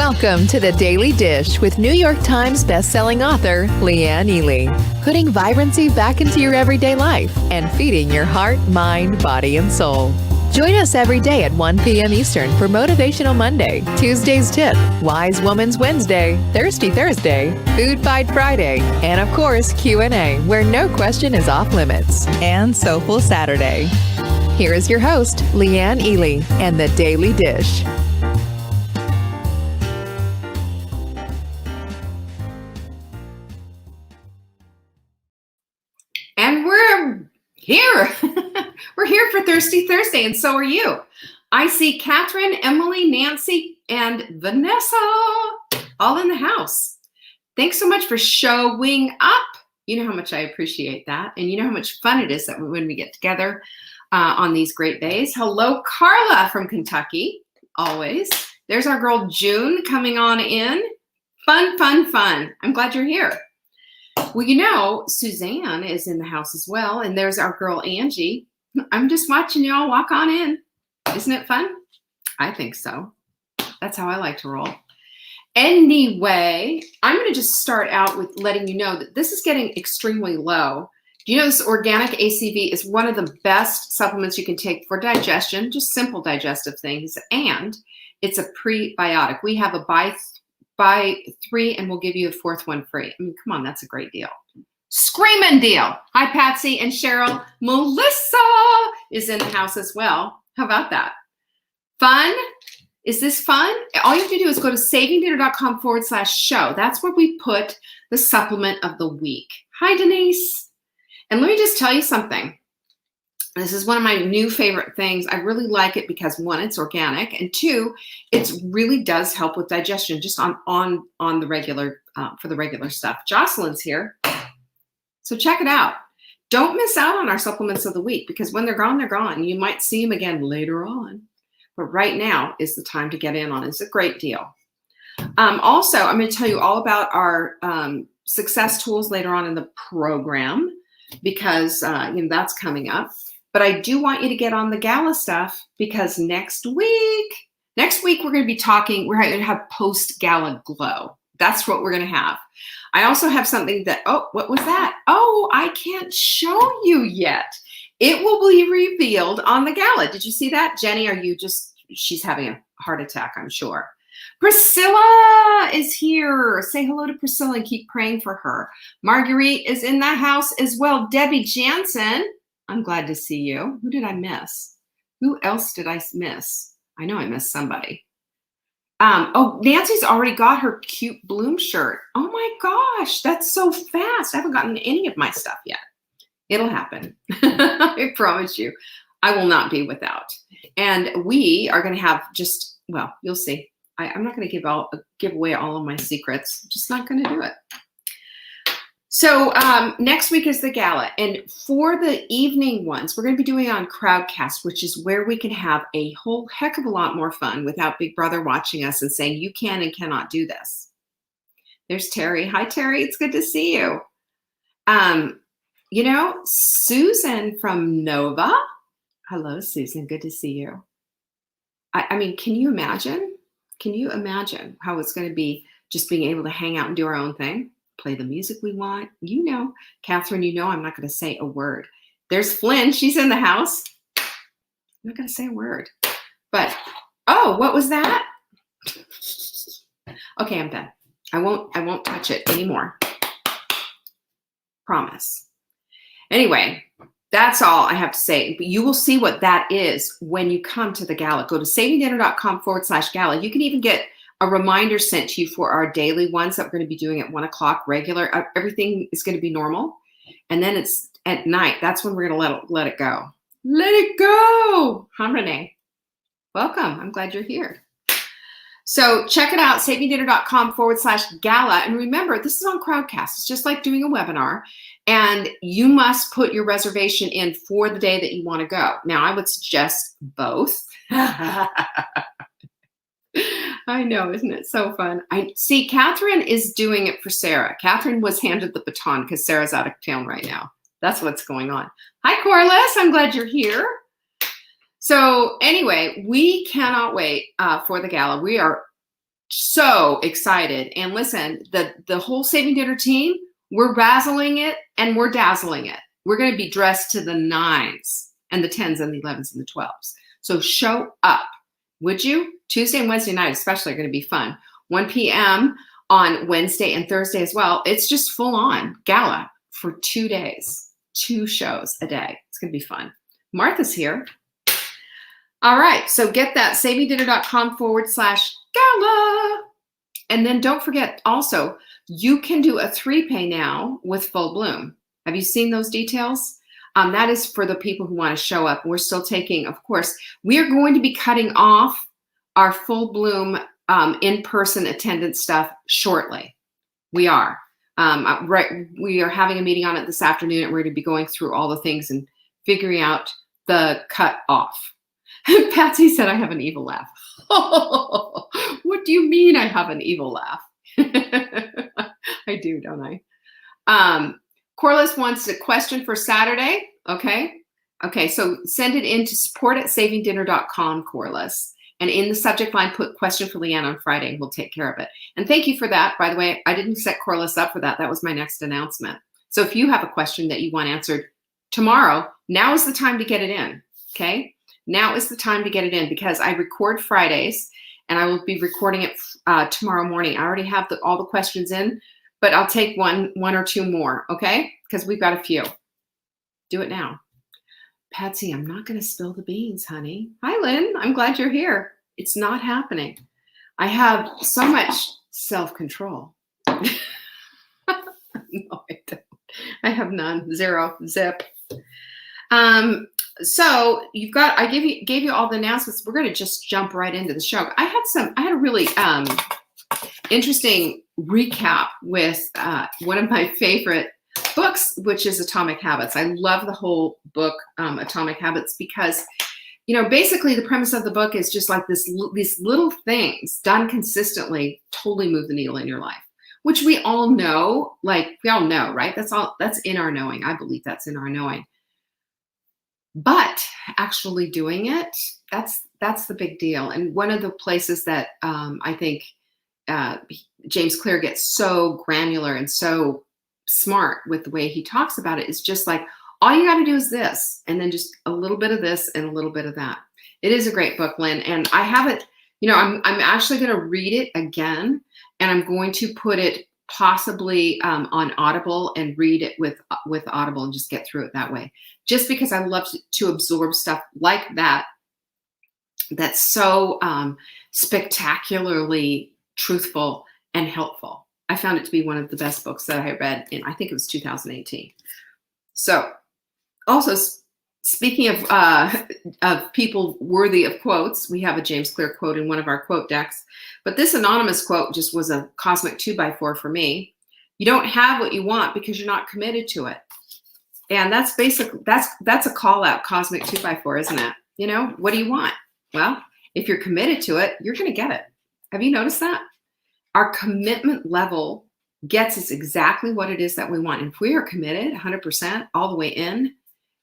Welcome to The Daily Dish with New York Times bestselling author Leanne Ely. Putting vibrancy back into your everyday life and feeding your heart, mind, body, and soul. Join us every day at 1 p.m. Eastern for Motivational Monday, Tuesday's Tip, Wise Woman's Wednesday, Thirsty Thursday, Food Fight Friday, and of course Q&A, where no question is off limits, and Soulful Saturday. Here is your host, Leanne Ely, and The Daily Dish. And we're here. We're here for Thirsty Thursday, and so are you. I see Catherine, Emily, Nancy, and Vanessa all in the house. Thanks so much for showing up. You know how much I appreciate that, and you know how much fun it is that when we get together on these great days. Hello, Carla from Kentucky, always. There's our girl June coming on in. Fun, fun, fun. I'm glad you're here. Well, you know, Suzanne is in the house as well, and there's our girl Angie. I'm just watching y'all walk on in. Isn't it fun? I think so. That's how I like to roll. Anyway, I'm going to just start out with letting you know that this is getting extremely low. Do you know this organic ACV is one of the best supplements you can take for digestion, just simple digestive things, and it's a prebiotic. We have a buy 3 and we'll give you a fourth one free. I mean, come on, that's a great deal. Screaming deal. Hi, Patsy and Cheryl. Melissa is in the house as well. How about that? Fun? Is this fun? All you have to do is go to savingdinner.com/show. That's where we put the supplement of the week. Hi, Denise. And let me just tell you something. This is one of my new favorite things. I really like it because one, it's organic, and two, it really does help with digestion just on the regular, for the regular stuff. Jocelyn's here. So check it out. Don't miss out on our supplements of the week because when they're gone, they're gone. You might see them again later on. But right now is the time to get in on it. It's a great deal. Also, I'm going to tell you all about our success tools later on in the program because that's coming up. But I do want you to get on the gala stuff because next week we're going to be talking, we're going to have post-gala glow. That's what we're going to have. I also have something that, oh, what was that? Oh, I can't show you yet. It will be revealed on the gala. Did you see that? Jenny, she's having a heart attack, I'm sure. Priscilla is here. Say hello to Priscilla and keep praying for her. Marguerite is in the house as well. Debbie Jansen, I'm glad to see you. Who did I miss? Who else did I miss? I know I missed somebody. Nancy's already got her cute Bloom shirt. Oh my gosh, that's so fast. I haven't gotten any of my stuff yet. It'll happen. I promise you. I will not be without. And we are going to have you'll see. I'm not going to give away all of my secrets. I'm just not going to do it. So next week is the gala. And for the evening ones, we're going to be doing on Crowdcast, which is where we can have a whole heck of a lot more fun without Big Brother watching us and saying, you can and cannot do this. There's Terry. Hi, Terry. It's good to see you. Susan from Nova. Hello, Susan. Good to see you. I mean, can you imagine? Can you imagine how it's going to be just being able to hang out and do our own thing? Play the music we want. You know, Catherine, I'm not going to say a word. There's Flynn. She's in the house. I'm not going to say a word. But, what was that? Okay, I'm done. I won't touch it anymore. Promise. Anyway, that's all I have to say. But you will see what that is when you come to the gala. Go to savingdinner.com/gala. You can even get a reminder sent to you for our daily ones that we're going to be doing at 1 o'clock regular. Everything is going to be normal. And then it's at night. That's when we're going to let it go. Let it go. Hi, Renee. Welcome. I'm glad you're here. So check it out, savingdinner.com/gala. And remember, this is on Crowdcast. It's just like doing a webinar. And you must put your reservation in for the day that you want to go. Now, I would suggest both. I know, isn't it so fun? I see Catherine is doing it for Sarah. Catherine was handed the baton because Sarah's out of town right now. That's what's going on. Hi, Corliss. I'm glad you're here. So anyway, we cannot wait for the gala. We are So excited. And listen, the whole Saving Dinner team, we're razzling it and we're dazzling it. We're going to be dressed to the 9s and the 10s and the 11s and the 12s. So show up, would you? Tuesday and Wednesday night especially are going to be fun. 1 p.m. on Wednesday and Thursday as well. It's just full on gala for 2 days, 2 shows a day. It's going to be fun. Martha's here. All right, so get that, savingdinner.com/gala. And then don't forget also, you can do a 3-pay now with Full Bloom. Have you seen those details? That is for the people who want to show up. We're still taking, of course, we are going to be cutting off our Full Bloom in-person attendance stuff shortly. We are. Right, we are having a meeting on it this afternoon, and we're going to be going through all the things and figuring out the cut off. Patsy said I have an evil laugh. What do you mean I have an evil laugh? I do, don't I? Corliss wants a question for Saturday. Okay, so send it in to support@savingdinner.com, Corliss. And in the subject line, put question for Leanne on Friday. We'll take care of it. And thank you for that. By the way, I didn't set Corliss up for that. That was my next announcement. So if you have a question that you want answered tomorrow, now is the time to get it in, okay? Now is the time to get it in because I record Fridays and I will be recording it tomorrow morning. I already have all the questions in, but I'll take one or two more, okay? Because we've got a few. Do it now. Patsy, I'm not going to spill the beans, honey. Hi, Lynn. I'm glad you're here. It's not happening. I have so much self-control. No, I don't. I have none. Zero. Zip. So you've got, I gave you all the announcements. We're going to just jump right into the show. I had a really interesting recap with one of my favorite books, which is Atomic Habits. I love the whole book, Atomic Habits, because, basically the premise of the book is just like these little things done consistently totally move the needle in your life, which we all know, right? That's in our knowing. I believe that's in our knowing. But actually doing it, that's the big deal. And one of the places that I think James Clear gets so granular and so smart with the way he talks about it is just like, all you got to do is this, and then just a little bit of this and a little bit of that. It is a great book, Lynn. And I have it, I'm actually going to read it again, and I'm going to put it possibly on Audible and read it with Audible and just get through it that way. Just because I love to absorb stuff like that, that's so spectacularly truthful and helpful. I found it to be one of the best books that I read in, I think it was 2018. So also speaking of people worthy of quotes, we have a James Clear quote in one of our quote decks, but this anonymous quote just was a cosmic 2x4 for me. You don't have what you want because you're not committed to it. And that's a call out, cosmic 2x4, isn't it? What do you want? Well, if you're committed to it, you're going to get it. Have you noticed that? Our commitment level gets us exactly what it is that we want. And if we are committed 100% all the way in,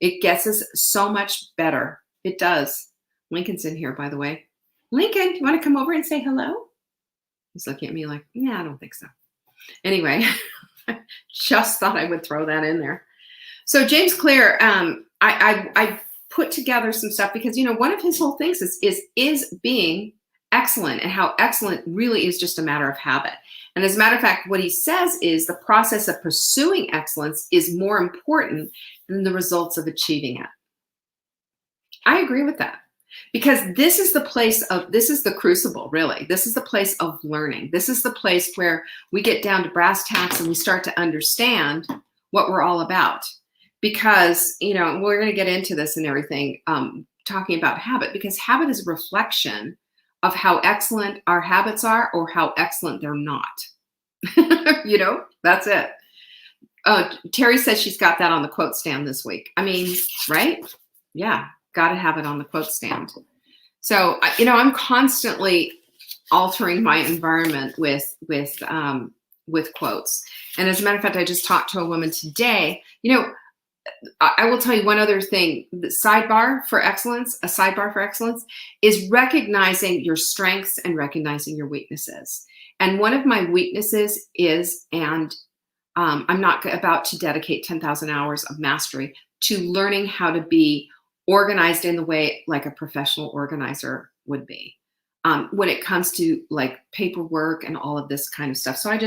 it gets us so much better. It does. Lincoln's in here, by the way. Lincoln, you want to come over and say hello? He's looking at me like, yeah, I don't think so. Anyway, I just thought I would throw that in there. So James Clear, I put together some stuff because, one of his whole things is being excellent, and how excellent really is just a matter of habit. And as a matter of fact, what he says is the process of pursuing excellence is more important than the results of achieving it. I agree with that, because this is the crucible, really. This is the place of learning. This is the place where we get down to brass tacks and we start to understand what we're all about. Because, we're going to get into this and everything, talking about habit, because habit is a reflection of how excellent our habits are or how excellent they're not. That's it. Terry says she's got that on the quote stand this week. I mean, right? Yeah, got to have it on the quote stand. So, I'm constantly altering my environment with quotes. And as a matter of fact, I just talked to a woman today, I will tell you one other thing. The sidebar for excellence, a sidebar for excellence is recognizing your strengths and recognizing your weaknesses. And one of my weaknesses is, and I'm not about to dedicate 10,000 hours of mastery to learning how to be organized in the way like a professional organizer would be when it comes to like paperwork and all of this kind of stuff. So I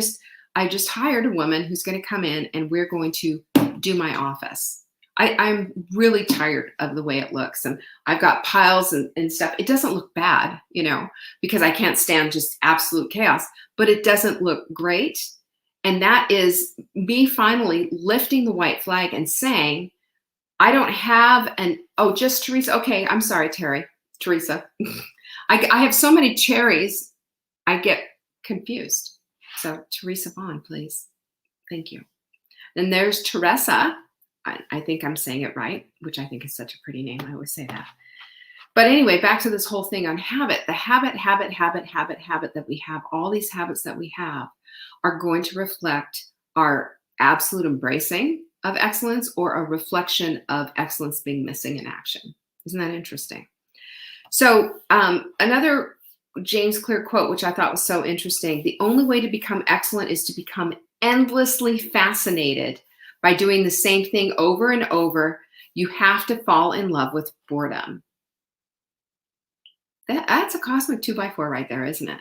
just hired a woman who's going to come in and we're going to do my office. I'm really tired of the way it looks, and I've got piles and stuff. It doesn't look bad, because I can't stand just absolute chaos, but it doesn't look great. And that is me finally lifting the white flag and saying, I don't have just Teresa. Okay, I'm sorry, Teresa. I have so many cherries, I get confused. So Teresa Vaughn, please. Thank you. Then there's Teresa. I think I'm saying it right, which I think is such a pretty name. I always say that. But anyway, back to this whole thing on habit. The habit that we have, all these habits that we have are going to reflect our absolute embracing of excellence or a reflection of excellence being missing in action. Isn't that interesting? So another James Clear quote, which I thought was so interesting: the only way to become excellent is to become endlessly fascinated by doing the same thing over and over. You have to fall in love with boredom. That's a cosmic 2x4 right there, isn't it?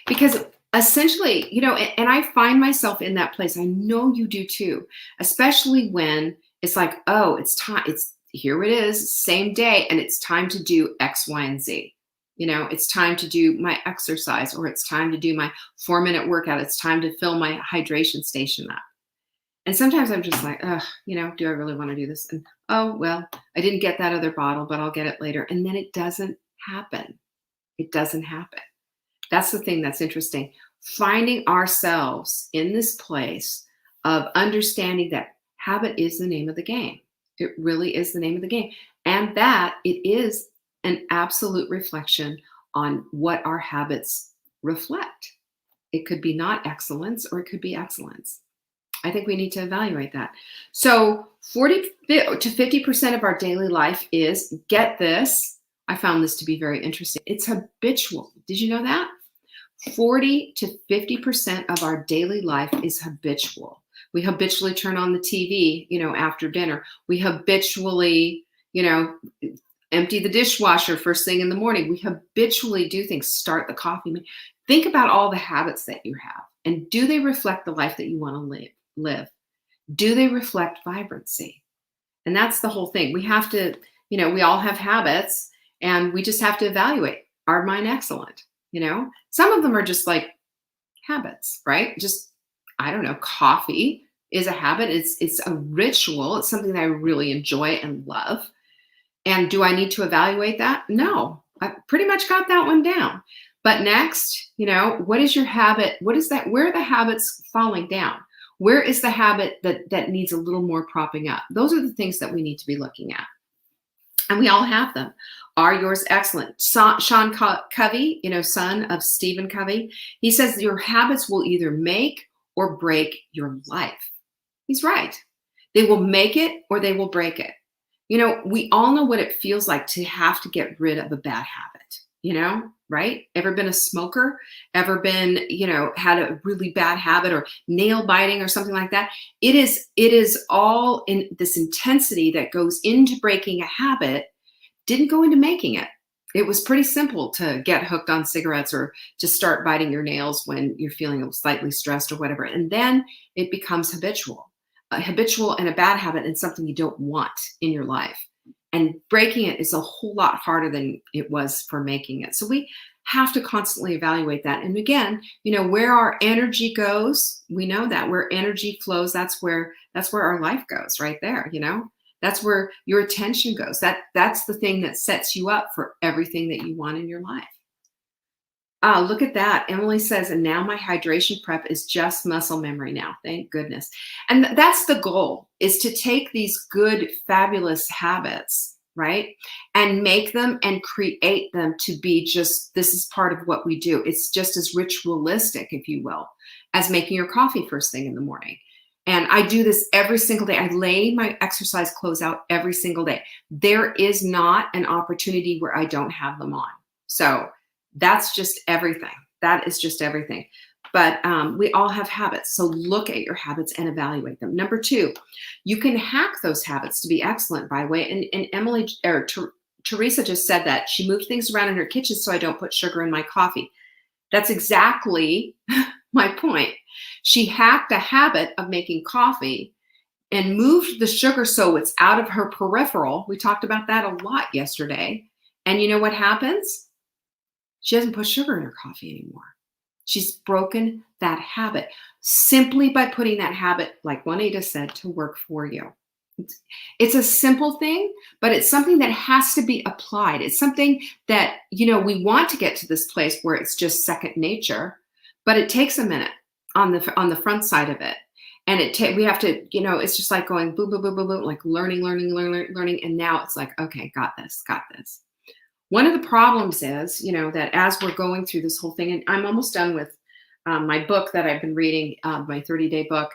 Because essentially, and I find myself in that place. I know you do too, especially when it's like, oh, it's time. Here it is, same day, and it's time to do X, Y, and Z. It's time to do my exercise, or it's time to do my 4-minute workout. It's time to fill my hydration station up. And sometimes I'm just like, do I really want to do this? And oh, well, I didn't get that other bottle, but I'll get it later. And then it doesn't happen. It doesn't happen. That's the thing that's interesting. Finding ourselves in this place of understanding that habit is the name of the game. It really is the name of the game. And that it is an absolute reflection on what our habits reflect. It could be not excellence, or it could be excellence. I think we need to evaluate that. So 40 to 50% of our daily life is, get this, I found this to be very interesting, it's habitual. Did you know that? 40 to 50% of our daily life is habitual. We habitually turn on the TV, after dinner. We habitually, empty the dishwasher first thing in the morning. We habitually do things, start the coffee. Think about all the habits that you have, and do they reflect the life that you want to live? Do they reflect vibrancy? And that's the whole thing. We have to, we all have habits, and we just have to evaluate, are mine excellent? Some of them are just like habits, right? Just, I don't know, coffee is a habit. It's a ritual. It's something that I really enjoy and love. And do I need to evaluate that? No, I pretty much got that one down. But next, what is your habit? What is that? Where are the habits falling down? Where is the habit that needs a little more propping up? Those are the things that we need to be looking at. And we all have them. Are yours excellent? Sean Covey, son of Stephen Covey, he says your habits will either make or break your life. He's right. They will make it or they will break it. We all know what it feels like to have to get rid of a bad habit, right? Ever been a smoker? Ever been, had a really bad habit, or nail biting or something like that? It is all in this intensity that goes into breaking a habit, didn't go into making it. It was pretty simple to get hooked on cigarettes or to start biting your nails when you're feeling slightly stressed or whatever. And then it becomes habitual. Habitual and a bad habit, and something you don't want in your life. And breaking it is a whole lot harder than it was for making it. So we have to constantly evaluate that. And again, where our energy goes, we know that where energy flows, that's where our life goes, right there. That's where your attention goes. That's the thing that sets you up for everything that you want in your life. Look at that. Emily says, and now my hydration prep is just muscle memory now. Thank goodness. And that's the goal, is to take these good, fabulous habits, right? And make them and create them to be just, this is part of what we do. It's just as ritualistic, if you will, as making your coffee first thing in the morning. And I do this every single day. I lay my exercise clothes out every single day. There is not an opportunity where I don't have them on. So that's just everything. That is just everything. But we all have habits. So look at your habits and evaluate them. Number 2, you can hack those habits to be excellent, by the way. And Emily or Teresa just said that. She moved things around in her kitchen so I don't put sugar in my coffee. That's exactly my point. She hacked a habit of making coffee and moved the sugar so it's out of her peripheral. We talked about that a lot yesterday. And you know what happens? She doesn't put sugar in her coffee anymore. She's broken that habit simply by putting that habit, like Juanita said, to work for you. It's a simple thing, but it's something that has to be applied. It's something that, we want to get to this place where it's just second nature, but it takes a minute on the front side of it. And we have to, it's just like going boom, boom, boom, boom, boom, like learning. And now it's like, okay, got this. One of the problems is, that as we're going through this whole thing, and I'm almost done with my book that I've been reading, my 30-day book.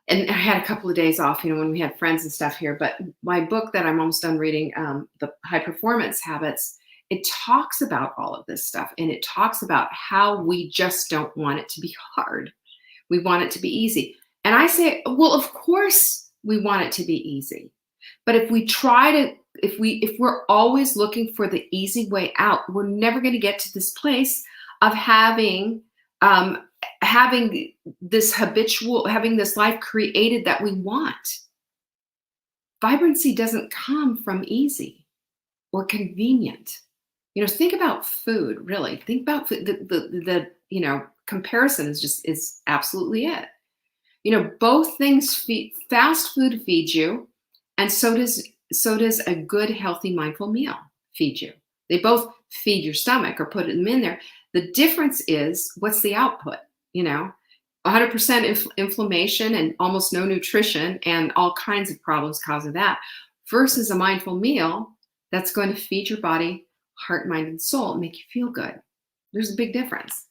And I had a couple of days off, when we had friends and stuff here. But my book that I'm almost done reading, the High Performance Habits, it talks about all of this stuff. And it talks about how we just don't want it to be hard. We want it to be easy. And I say, well, of course we want it to be easy. But if we're always looking for the easy way out, we're never going to get to this place of having this life created that we want. Vibrancy doesn't come from easy or convenient. Think about food, really. Think about food. The comparison is absolutely it. Both things fast food feeds you, and so does a good, healthy, mindful meal feed you. They both feed your stomach or put them in there. The difference is, what's the output? 100% inflammation and almost no nutrition and all kinds of problems because of that, versus a mindful meal that's going to feed your body, heart, mind, and soul, and make you feel good. There's a big difference.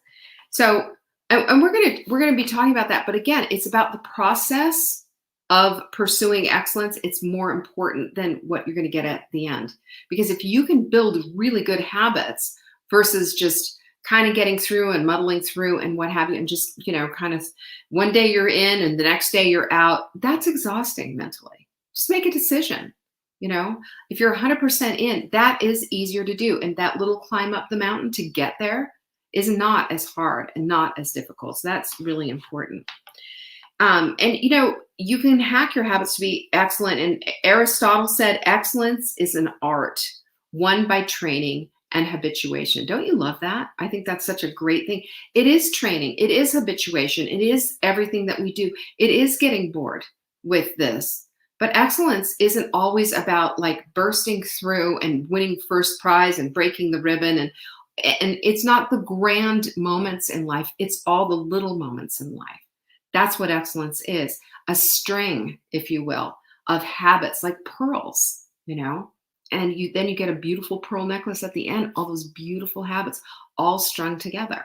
So, and we're going to be talking about that. But again, it's about the process of pursuing excellence. It's more important than what you're going to get at the end. Because if you can build really good habits versus just kind of getting through and muddling through and what have you, and just, kind of one day you're in and the next day you're out, that's exhausting mentally. Just make a decision. If you're 100% in, that is easier to do. And that little climb up the mountain to get there is not as hard and not as difficult. So that's really important. And you can hack your habits to be excellent. And Aristotle said excellence is an art won by training and habituation. Don't you love that? I think that's such a great thing. It is training. It is habituation. It is everything that we do. It is getting bored with this. But excellence isn't always about like bursting through and winning first prize and breaking the ribbon. And it's not the grand moments in life. It's all the little moments in life. That's what excellence is. A string, if you will, of habits like pearls, and then you get a beautiful pearl necklace at the end, all those beautiful habits all strung together.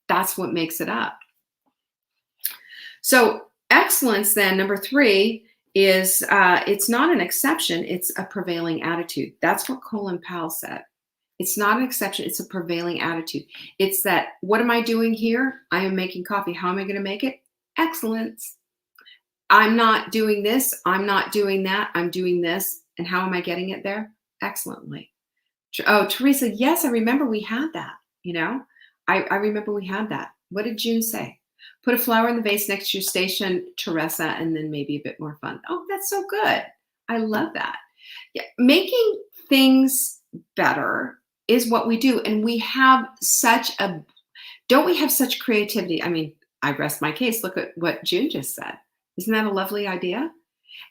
That's what makes it up. So excellence then, number 3, is it's not an exception, it's a prevailing attitude. That's what Colin Powell said. It's not an exception, it's a prevailing attitude. It's that, what am I doing here? I am making coffee. How am I going to make it? Excellence. I'm not doing this, I'm not doing that, I'm doing this. And how am I getting it there? Excellently. Oh, Teresa, yes, I remember we had that. I remember we had that. What did June say? Put a flower in the vase next to your station, Teresa, and then maybe a bit more fun. Oh, that's so good. I love that. Yeah, making things better is what we do. And we have don't we have such creativity? I mean, I rest my case. Look at what June just said. Isn't that a lovely idea?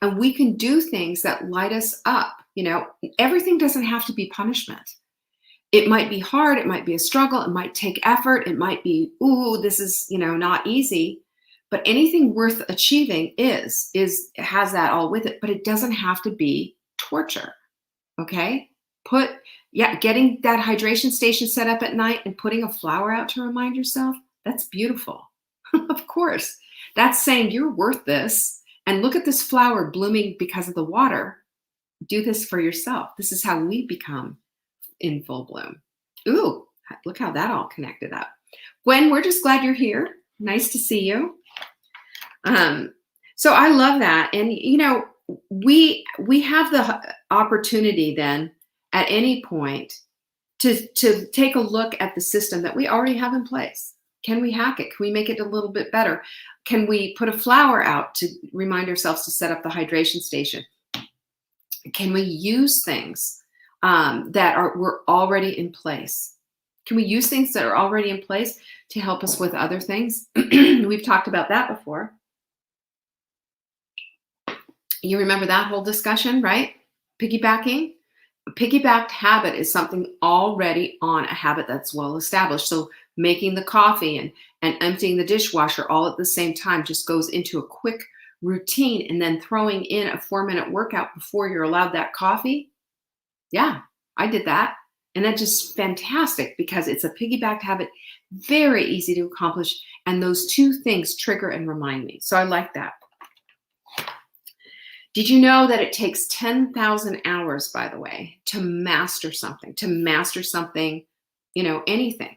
And we can do things that light us up. Everything doesn't have to be punishment. It might be hard. It might be a struggle. It might take effort. It might be, this is, not easy. But anything worth achieving has that all with it. But it doesn't have to be torture. Okay? Getting that hydration station set up at night and putting a flower out to remind yourself, that's beautiful. Of course. That's saying you're worth this. And look at this flower blooming because of the water. Do this for yourself. This is how we become in full bloom. Ooh, look how that all connected up. Gwen, we're just glad you're here. Nice to see you. So I love that. And, you know, we have the opportunity then at any point to take a look at the system that we already have in place. Can we hack it? Can we make it a little bit better? Can we put a flower out to remind ourselves to set up the hydration station? Can we use things that were already in place? Can we use things that are already in place to help us with other things? We've talked about that before. You remember that whole discussion, right? Piggybacking. A piggybacked habit is something already on a habit that's well established. So making the coffee and emptying the dishwasher all at the same time just goes into a quick routine, and then throwing in a 4-minute workout before you're allowed that coffee. Yeah, I did that. And that's just fantastic because it's a piggybacked habit, very easy to accomplish. And those two things trigger and remind me. So I like that. Did you know that it takes 10,000 hours, by the way, to master something, you know, anything?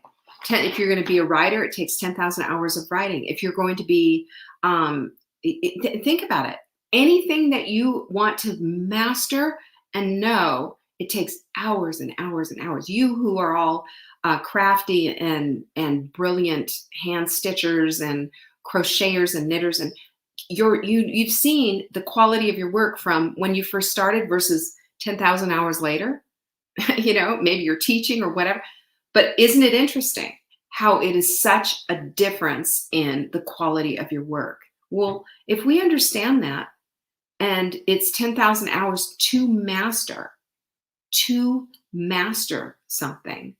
If you're going to be a writer, it takes 10,000 hours of writing. If you're going to be, think about it. Anything that you want to master and know, it takes hours and hours and hours. You who are all crafty and brilliant hand stitchers and crocheters and knitters, and you've seen the quality of your work from when you first started versus 10,000 hours later. You know, maybe you're teaching or whatever. But isn't it interesting how it is such a difference in the quality of your work? Well, if we understand that, and it's 10,000 hours to master something,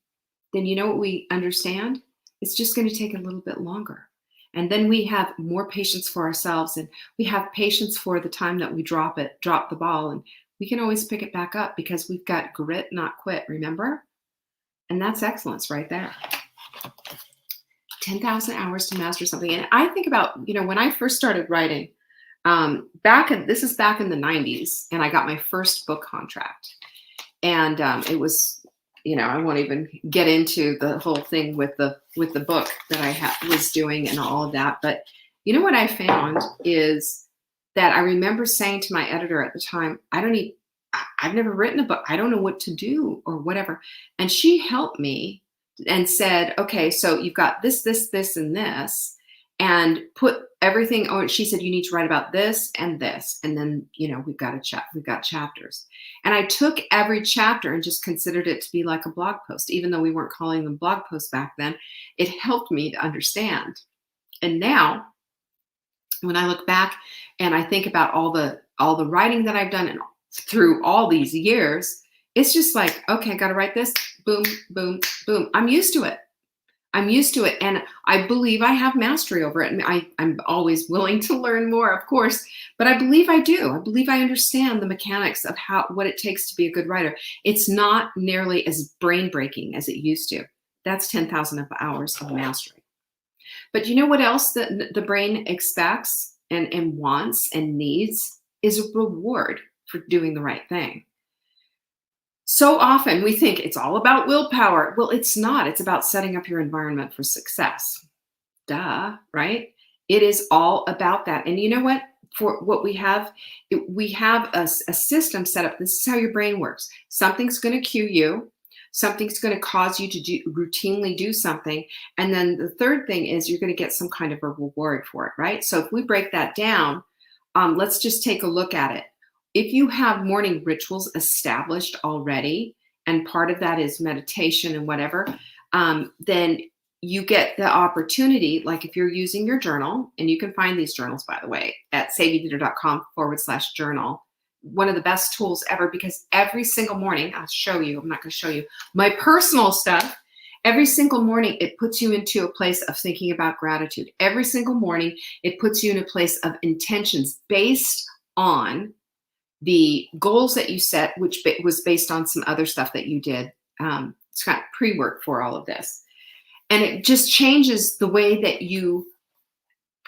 then you know what we understand? It's just going to take a little bit longer. And then we have more patience for ourselves, and we have patience for the time that we drop the ball, and we can always pick it back up because we've got grit, not quit, remember? And that's excellence right there. 10,000 hours to master something. And I think about, you know, when I first started writing, this is back in the 90s, and I got my first book contract. And it was, you know, I won't even get into the whole thing with the book that I was doing and all of that. But you know what I found is that I remember saying to my editor at the time, I've never written a book. I don't know what to do or whatever. And she helped me and said, okay, so you've got this, and this, and put everything. Oh, she said, you need to write about this and this. And then, you know, we've got chapters. And I took every chapter and just considered it to be like a blog post, even though we weren't calling them blog posts back then. It helped me to understand. And now when I look back and I think about all the writing that I've done and through all these years, it's just like, okay, I got to write this, boom, boom, boom. I'm used to it. And I believe I have mastery over it. And I'm always willing to learn more, of course, but I believe I do. I believe I understand the mechanics of what it takes to be a good writer. It's not nearly as brain breaking as it used to. That's 10,000 hours of mastery. But you know what else the brain expects and wants and needs is a reward for doing the right thing. So often we think it's all about willpower. Well, it's not. It's about setting up your environment for success. Duh, right? It is all about that. And you know what? For what we have a system set up. This is how your brain works. Something's going to cue you. Something's going to cause you to routinely do something. And then the third thing is you're going to get some kind of a reward for it, right? So if we break that down, let's just take a look at it. If you have morning rituals established already, and part of that is meditation and whatever, then you get the opportunity, like if you're using your journal, and you can find these journals, by the way, at savyknitter.com/journal, one of the best tools ever, because every single morning, I'll show you, I'm not going to show you my personal stuff. Every single morning, it puts you into a place of thinking about gratitude. Every single morning, it puts you in a place of intentions based on the goals that you set, which was based on some other stuff that you did. It's got pre-work for all of this. And it just changes the way that you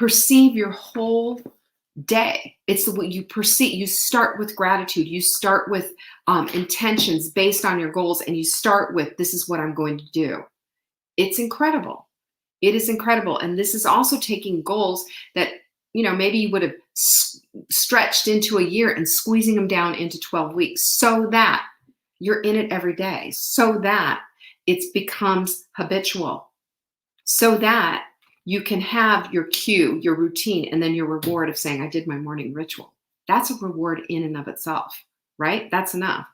perceive your whole day. It's the way you perceive. You start with gratitude. You start with intentions based on your goals, and you start with, this is what I'm going to do. It's incredible. It is incredible. And this is also taking goals that, maybe you would have stretched into a year and squeezing them down into 12 weeks so that you're in it every day, so that it becomes habitual, so that you can have your cue, your routine, and then your reward of saying, I did my morning ritual. That's a reward in and of itself, right? That's enough.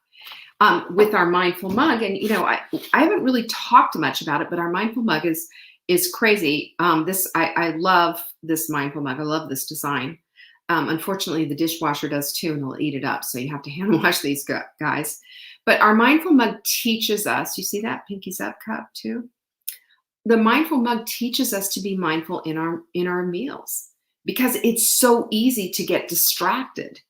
With our mindful mug, and I haven't really talked much about it, but our mindful mug is crazy. I love this mindful mug. I love this design. Unfortunately, the dishwasher does too, and they'll eat it up. So you have to hand wash these guys. But our mindful mug teaches us. You see that pinkies up cup too? The mindful mug teaches us to be mindful in our meals, because it's so easy to get distracted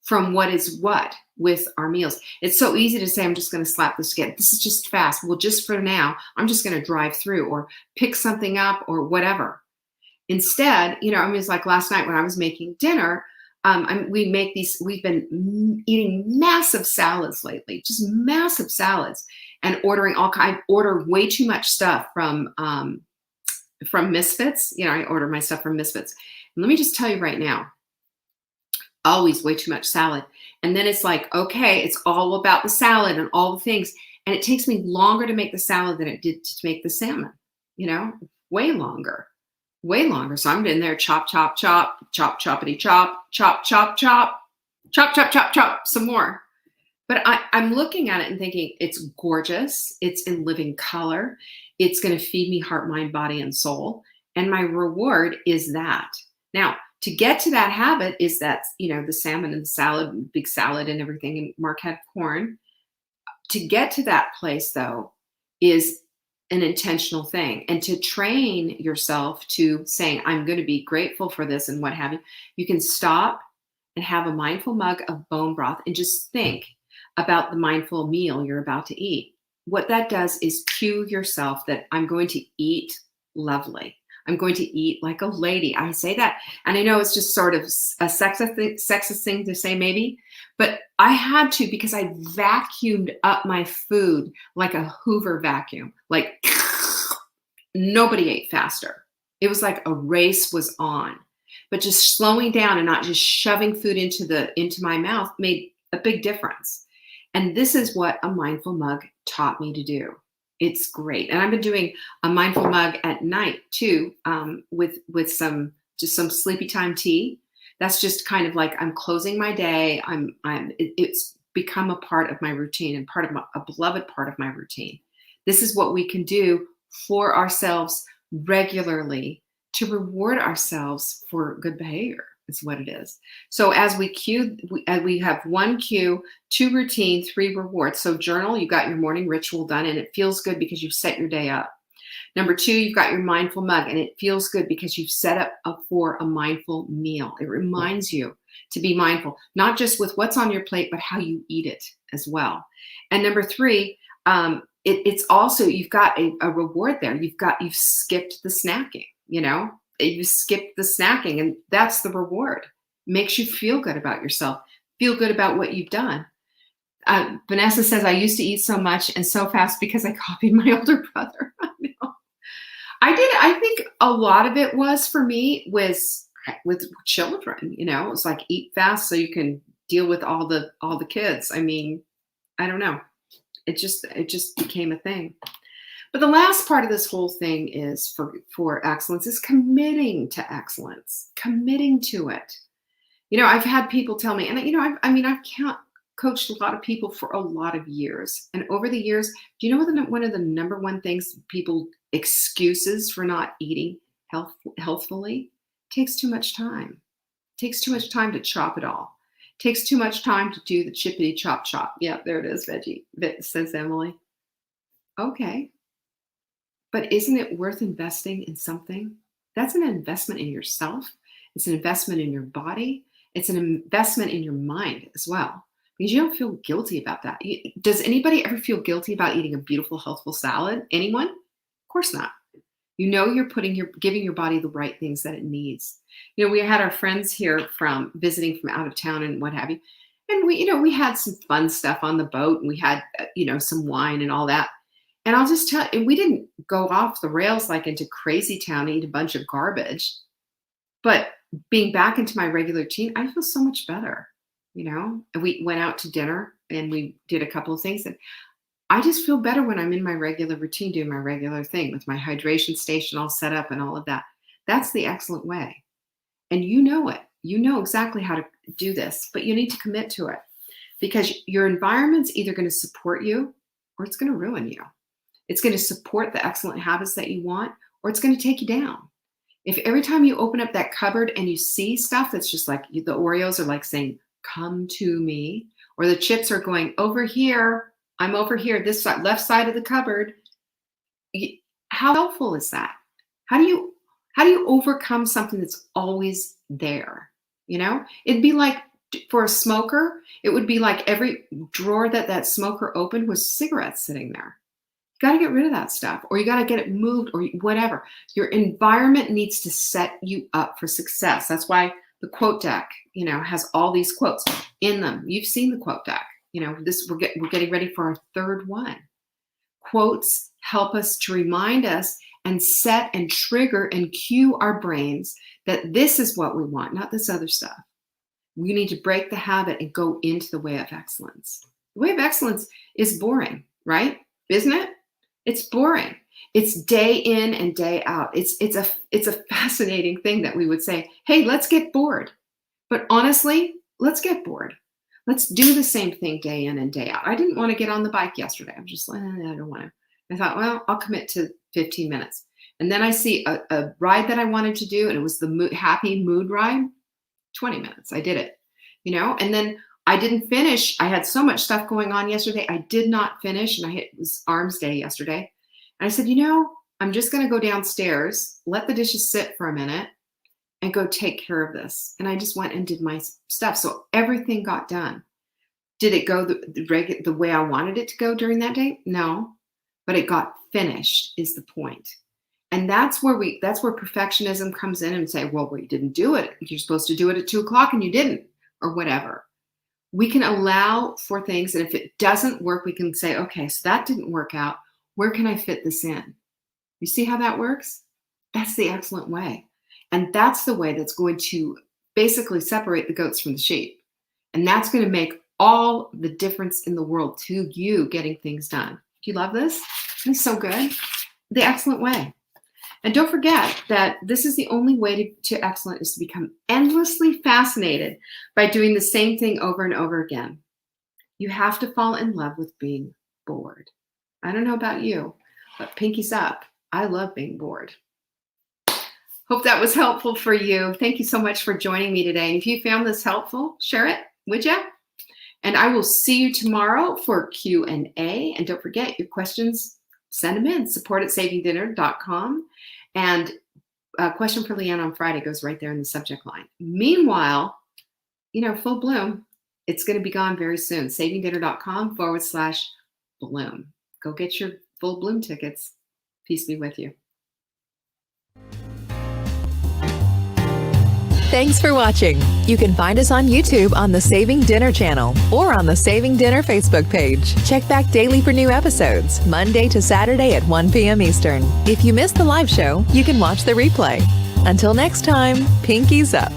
from what is what with our meals. It's so easy to say, I'm just going to slap this together. This is just fast. Well, just for now, I'm just going to drive through or pick something up or whatever. Instead, it's like last night when I was making dinner, we've been eating massive salads lately, just massive salads, and ordering I order way too much stuff from Misfits. I order my stuff from Misfits. And let me just tell you right now, always way too much salad. And then it's like, okay, it's all about the salad and all the things. And it takes me longer to make the salad than it did to make the salmon, way longer. So I'm in there, chop, chop, chop, chop, choppity, chop, chop, chop, chop, chop, chop, chop, chop, some more. But I'm looking at it and thinking, it's gorgeous. It's in living color. It's going to feed me heart, mind, body, and soul. And my reward is that. Now, to get to that habit is that, the salmon and the salad, big salad and everything, and Mark had corn. To get to that place, though, is an intentional thing. And to train yourself to saying, I'm going to be grateful for this and what have you, you can stop and have a mindful mug of bone broth and just think about the mindful meal you're about to eat. What that does is cue yourself that I'm going to eat lovely. I'm going to eat like a lady. I say that, and I know it's just sort of a sexist thing to say maybe, but I had to, because I vacuumed up my food like a Hoover vacuum. Like nobody ate faster. It was like a race was on. But just slowing down and not just shoving food into my mouth made a big difference. And this is what a mindful mug taught me to do. It's great. And I've been doing a mindful mug at night too, with some sleepy time tea. That's just kind of like, I'm closing my day. It's become a part of my routine and a beloved part of my routine. This is what we can do for ourselves regularly to reward ourselves for good behavior. Is what it is. So as we cue, we have 1 cue, 2 routine, 3 rewards. So journal, you got your morning ritual done, and it feels good because you've set your day up. Number 2, you've got your mindful mug, and it feels good because you've set up for a mindful meal. It reminds you to be mindful, not just with what's on your plate, but how you eat it as well. And number 3, it's also, you've got a reward there. You've skipped the snacking, you skipped the snacking, and that's the reward. Makes you feel good about yourself, feel good about what you've done. Vanessa says, I used to eat so much and so fast because I copied my older brother. I know. I did. I think a lot of it was for me was with children, it was like eat fast so you can deal with all the kids. I mean, I don't know. It just became a thing. But the last part of this whole thing is for excellence is committing to excellence, committing to it. I've had people tell me, and I've coached a lot of people for a lot of years. And over the years, do you know what one of the number one things people excuses for not eating healthfully? It takes too much time. It takes too much time to chop it all. It takes too much time to do the chippity chop chop. Yeah, there it is, veggie, says Emily. Okay. But isn't it worth investing in something? That's an investment in yourself. It's an investment in your body. It's an investment in your mind as well, because you don't feel guilty about that. Does anybody ever feel guilty about eating a beautiful, healthful salad? Anyone? Of course not. You know you're giving your body the right things that it needs. We had our friends here from visiting from out of town and what have you. And we had some fun stuff on the boat, and we had, some wine and all that. And I'll just tell you, we didn't go off the rails like into crazy town and eat a bunch of garbage. But being back into my regular routine, I feel so much better. And we went out to dinner and we did a couple of things. And I just feel better when I'm in my regular routine, doing my regular thing with my hydration station all set up and all of that. That's the excellent way. And you know it. You know exactly how to do this, but you need to commit to it, because your environment's either going to support you or it's going to ruin you. It's going to support the excellent habits that you want, or it's going to take you down. If every time you open up that cupboard and you see stuff that's just like the Oreos are like saying, come to me, or the chips are going over here, I'm over here, this side, left side of the cupboard. How helpful is that? How do you overcome something that's always there? It'd be like, for a smoker, it would be like every drawer that smoker opened was cigarettes sitting there. You got to get rid of that stuff, or you got to get it moved, or whatever. Your environment needs to set you up for success. That's why the quote deck, has all these quotes in them. You've seen the quote deck. We're getting ready for our third one. Quotes help us to remind us and set and trigger and cue our brains that this is what we want, not this other stuff. We need to break the habit and go into the way of excellence. The way of excellence is boring, right? Isn't it? It's boring. It's day in and day out. It's a fascinating thing that we would say, hey, let's get bored. But honestly, let's get bored. Let's do the same thing day in and day out. I didn't want to get on the bike yesterday. I'm just like, I don't want to. I thought, well, I'll commit to 15 minutes. And then I see a ride that I wanted to do, and it was the happy mood ride. 20 minutes. I did it, and then I didn't finish. I had so much stuff going on yesterday. I did not finish, and it was arms day yesterday. And I said, I'm just going to go downstairs, let the dishes sit for a minute, and go take care of this. And I just went and did my stuff. So everything got done. Did it go the way I wanted it to go during that day? No, but it got finished is the point. And that's where perfectionism comes in and say, well, you didn't do it. You're supposed to do it at 2:00 and you didn't, or whatever. We can allow for things. And if it doesn't work, we can say, okay, so that didn't work out. Where can I fit this in? You see how that works? That's the excellent way. And that's the way that's going to basically separate the goats from the sheep. And that's going to make all the difference in the world to you getting things done. Do you love this? It's so good. The excellent way. And don't forget that this is the only way to excellent is to become endlessly fascinated by doing the same thing over and over again. You have to fall in love with being bored. I don't know about you, but pinkies up. I love being bored. Hope that was helpful for you. Thank you so much for joining me today. And if you found this helpful, share it, would you? And I will see you tomorrow for Q&A. And don't forget your questions, send them in, support@savingdinner.com. And a question for Leanne on Friday goes right there in the subject line. Meanwhile, Full Bloom, it's going to be gone very soon. savingdinner.com/bloom. Go get your Full Bloom tickets. Peace be with you. Thanks for watching. You can find us on YouTube on the Saving Dinner channel or on the Saving Dinner Facebook page. Check back daily for new episodes, Monday to Saturday at 1 p.m. Eastern. If you missed the live show, you can watch the replay. Until next time, pinkies up.